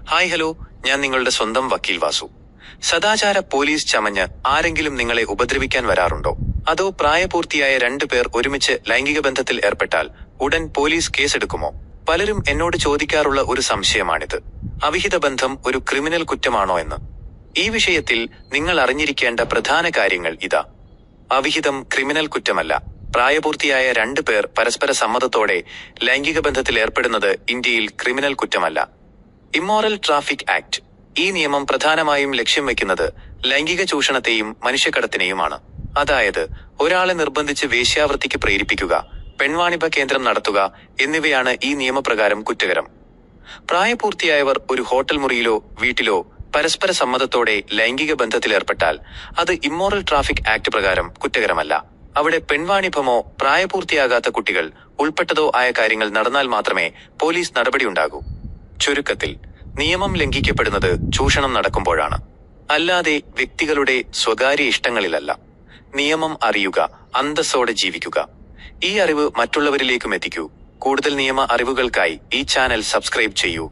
Hi hello, ഞാൻ നിങ്ങളുടെ സ്വന്തം വക്കീൽ വാസു. സദാചാര പോലീസ് ചമഞ്ഞ് ആരെങ്കിലും നിങ്ങളെ ഉപദ്രവിക്കാൻ വരാറുണ്ടോ? അതോ പ്രായപൂർത്തിയായ 2 പേർ ഒരുമിച്ച് ലൈംഗിക ബന്ധത്തിൽ ഏർപ്പെട്ടാൽ ഉടൻ പോലീസ് കേസെടുക്കുമോ? പലരും എന്നോട് ചോദിക്കാറുള്ള ഒരു സംശയമാണിത്. അവിഹിത ബന്ധം ഒരു ക്രിമിനൽ കുറ്റമാണോ എന്ന്. ഈ വിഷയത്തിൽ നിങ്ങൾ അറിഞ്ഞിരിക്കേണ്ട പ്രധാന കാര്യങ്ങൾ ഇതാ. അവിഹിതം ക്രിമിനൽ കുറ്റമല്ല. പ്രായപൂർത്തിയായ 2 പേർ പരസ്പര സമ്മതത്തോടെ ലൈംഗിക ബന്ധത്തിൽ ഏർപ്പെടുന്നത് ഇന്ത്യയിൽ ക്രിമിനൽ കുറ്റമല്ല. Immoral traffic act. ഈ നിയമം പ്രധാനമായും ലക്ഷ്യം വെക്കുന്നത് ലൈംഗിക ചൂഷണത്തെയും മനുഷ്യക്കടത്തിനെയുമാണ്. അതായത് ഒരാളെ നിർബന്ധിച്ച് വേശ്യാവൃത്തിക്ക് പ്രേരിപ്പിക്കുക, പെൺവാണിഭ കേന്ദ്രം നടത്തുക എന്നിവയാണ് ഈ നിയമപ്രകാരം കുറ്റകരം. പ്രായപൂർത്തിയായവർ ഒരു ഹോട്ടൽ മുറിയിലോ വീട്ടിലോ പരസ്പര സമ്മതത്തോടെ ലൈംഗിക ബന്ധത്തിലേർപ്പെട്ടാൽ അത് ഇമ്മോറൽ ട്രാഫിക് ആക്ട് പ്രകാരം കുറ്റകരമല്ല. അവിടെ പെൺവാണിഭമോ പ്രായപൂർത്തിയാകാത്ത കുട്ടികൾ ഉൾപ്പെട്ടതോ ആയ കാര്യങ്ങൾ നടന്നാൽ മാത്രമേ പോലീസ് നടപടിയുണ്ടാകൂ. ചുരുക്കത്തിൽ, നിയമം ലംഘിക്കപ്പെടുന്നത് ചൂഷണം നടക്കുമ്പോഴാണ്, അല്ലാതെ വ്യക്തികളുടെ സ്വകാര്യ ഇഷ്ടങ്ങളിലല്ല. നിയമം അറിയുക, അന്തസ്സോടെ ജീവിക്കുക. ഈ അറിവ് മറ്റുള്ളവരിലേക്കും എത്തിക്കൂ. കൂടുതൽ നിയമ അറിവുകൾക്കായി ഈ ചാനൽ സബ്സ്ക്രൈബ് ചെയ്യൂ.